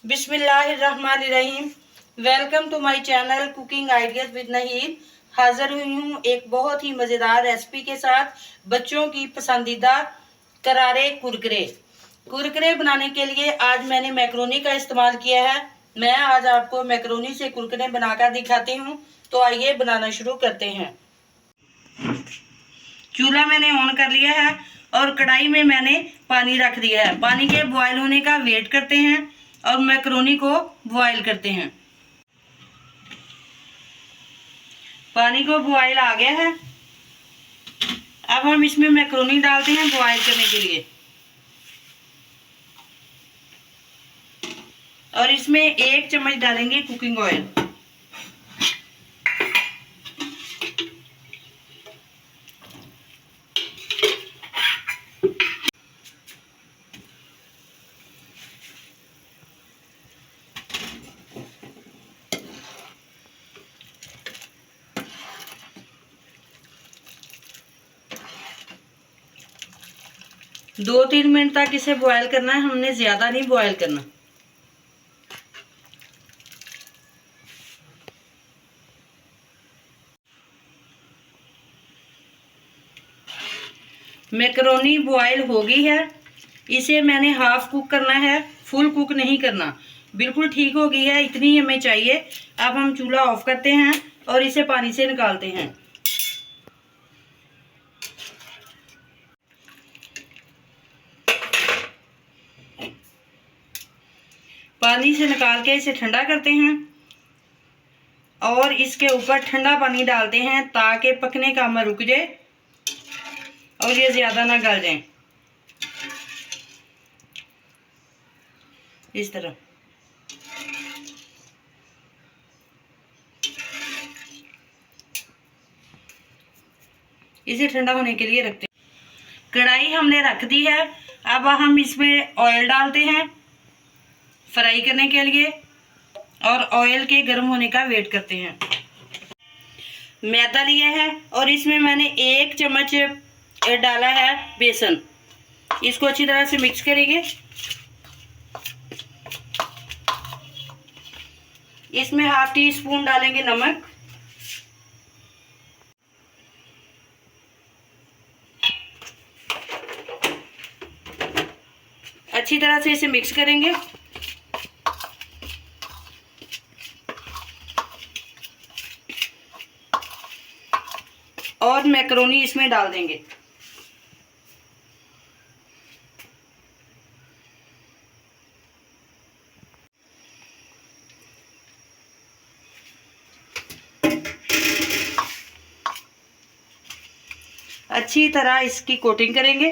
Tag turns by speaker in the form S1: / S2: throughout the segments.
S1: बिस्मिल्लाहिर्रहमानिर्रहीम। Welcome to my channel cooking ideas with Nahid. हाजिर हुई हूँ एक बहुत ही मज़ेदार रेसिपी के साथ, बच्चों की पसंदीदा करारे कुरकुरे। कुरकुरे बनाने के लिए आज मैंने मैक्रोनी का इस्तेमाल किया है। मैं आज आपको मैक्रोनी से कुरकुरे बनाकर दिखाती हूँ। तो आइए बनाना शुरू करते हैं। चूल्हा मैंने ऑन कर लिया है और कढ़ाई में मैंने पानी रख दिया है। पानी के बॉयल होने का वेट करते हैं और मैक्रोनी को बॉयल करते हैं। पानी को बॉयल आ गया है। अब हम इसमें मैक्रोनी डालते हैं बॉयल करने के लिए, और इसमें 1 चम्मच डालेंगे कुकिंग ऑयल। दो 3 मिनट तक इसे बॉयल करना है, हमने ज्यादा नहीं बॉयल करना। मैक्रोनी बॉयल हो गई है। इसे मैंने हाफ कुक करना है, फुल कुक नहीं करना। बिल्कुल ठीक हो गई है, इतनी हमें चाहिए। अब हम चूल्हा ऑफ करते हैं और इसे पानी से निकालते हैं। पानी से निकाल के इसे ठंडा करते हैं और इसके ऊपर ठंडा पानी डालते हैं ताकि पकने का अमल रुक जाए और ये ज्यादा ना गल जाए। इस तरह इसे ठंडा होने के लिए रखते हैं। कढ़ाई हमने रख दी है। अब हम इसमें ऑयल डालते हैं फ्राई करने के लिए और ऑयल के गर्म होने का वेट करते हैं। मैदा लिया है और इसमें मैंने 1 चम्मच डाला है बेसन। इसको अच्छी तरह से मिक्स करेंगे। इसमें ½ टी स्पून डालेंगे नमक, अच्छी तरह से इसे मिक्स करेंगे। और मैक्रोनी इसमें डाल देंगे। अच्छी तरह इसकी कोटिंग करेंगे।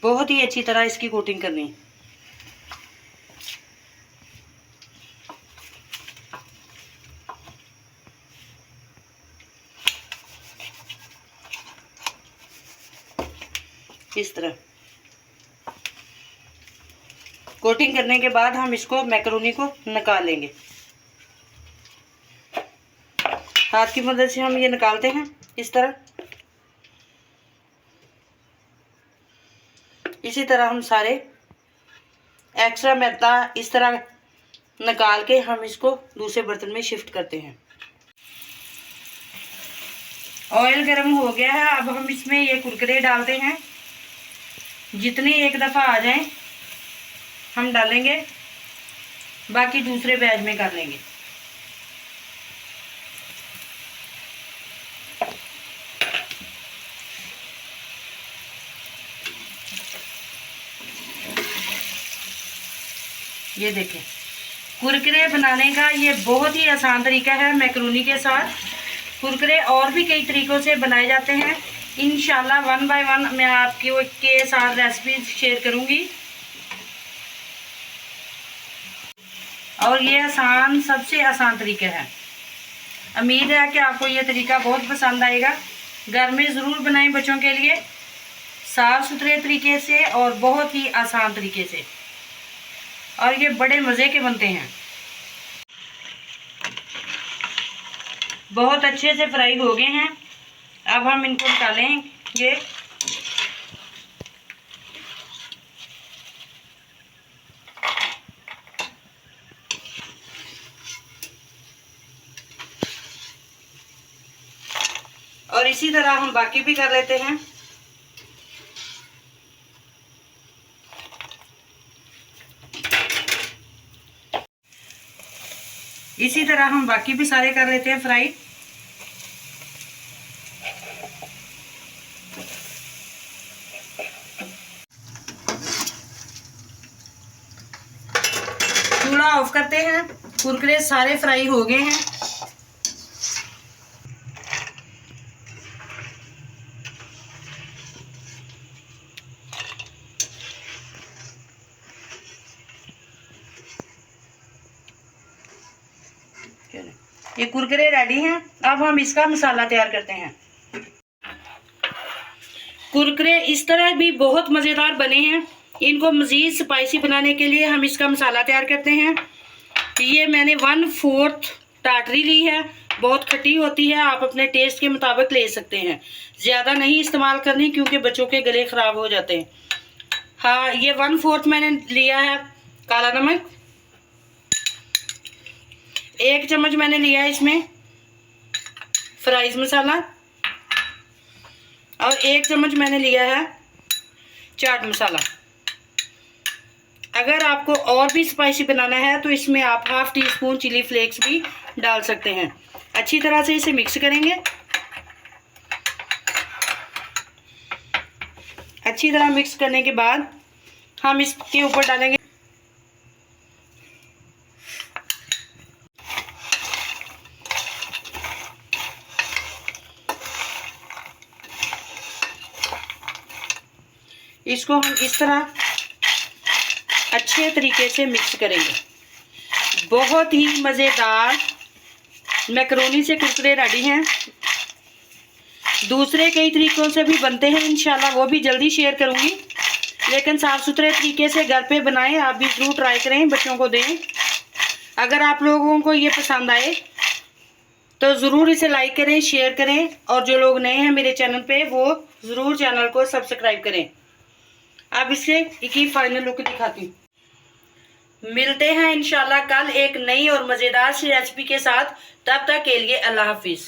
S1: बहुत ही अच्छी तरह इसकी कोटिंग करनी है। इस तरह कोटिंग करने के बाद हम इसको मैक्रोनी को निकाल लेंगे। हाथ की मदद से हम ये निकालते हैं इस तरह। इसी तरह हम सारे एक्स्ट्रा मैदा इस तरह निकाल के हम इसको दूसरे बर्तन में शिफ्ट करते हैं। ऑयल गर्म हो गया है। अब हम इसमें ये कुरकुरे डालते हैं। जितने एक दफ़ा आ जाएं हम डालेंगे, बाकी दूसरे बैच में कर लेंगे। ये देखें, कुरकुरे बनाने का ये बहुत ही आसान तरीका है मैक्रोनी के साथ। कुरकुरे और भी कई तरीक़ों से बनाए जाते हैं। इंशाल्लाह 1 बाय 1 मैं आपके साथ रेसिपी शेयर करूंगी। और ये आसान, सबसे आसान तरीका है। उम्मीद है कि आपको ये तरीका बहुत पसंद आएगा। घर में ज़रूर बनाएं बच्चों के लिए, साफ़ सुथरे तरीके से और बहुत ही आसान तरीके से, और ये बड़े मज़े के बनते हैं। बहुत अच्छे से फ्राई हो गए हैं। अब हम इनको निकालेंगे इसी तरह हम बाकी भी कर लेते हैं। इसी तरह हम बाकी भी सारे कर लेते हैं फ्राई। चूल्हा ऑफ करते हैं। कुरकुरे सारे फ्राई हो गए हैं। ये कुरकुरे रेडी हैं। अब हम इसका मसाला तैयार करते हैं। कुरकुरे इस तरह भी बहुत मज़ेदार बने हैं। इनको मज़ीद स्पाइसी बनाने के लिए हम इसका मसाला तैयार करते हैं। ये मैंने 1/4 टाटरी ली है। बहुत खट्टी होती है, आप अपने टेस्ट के मुताबिक ले सकते हैं। ज़्यादा नहीं इस्तेमाल करनी क्योंकि बच्चों के गले ख़राब हो जाते हैं। हाँ, ये 1/4 मैंने लिया है काला नमक। 1 चम्मच मैंने लिया है इसमें फ्राइज मसाला, और 1 चम्मच मैंने लिया है चाट मसाला। अगर आपको और भी स्पाइसी बनाना है तो इसमें आप 1/2 टीस्पून चिली फ्लेक्स भी डाल सकते हैं। अच्छी तरह से इसे मिक्स करेंगे। अच्छी तरह मिक्स करने के बाद हम इसके ऊपर डालेंगे इसको। हम इस तरह अच्छे तरीके से मिक्स करेंगे। बहुत ही मज़ेदार मैकरोनी से कुरकुरे रेडी हैं। दूसरे कई तरीक़ों से भी बनते हैं, इंशाल्लाह वो भी जल्दी शेयर करूंगी। लेकिन साफ़ सुथरे तरीके से घर पे बनाएं। आप भी ज़रूर ट्राई करें, बच्चों को दें। अगर आप लोगों को ये पसंद आए तो ज़रूर इसे लाइक करें, शेयर करें, और जो लोग नए हैं मेरे चैनल पे वो ज़रूर चैनल को सब्सक्राइब करें। अब इसे एक फाइनल लुक दिखाती हूँ। मिलते हैं इंशाल्लाह कल एक नई और मज़ेदार सी रेसिपी के साथ। तब तक के लिए अल्लाह हाफिज़।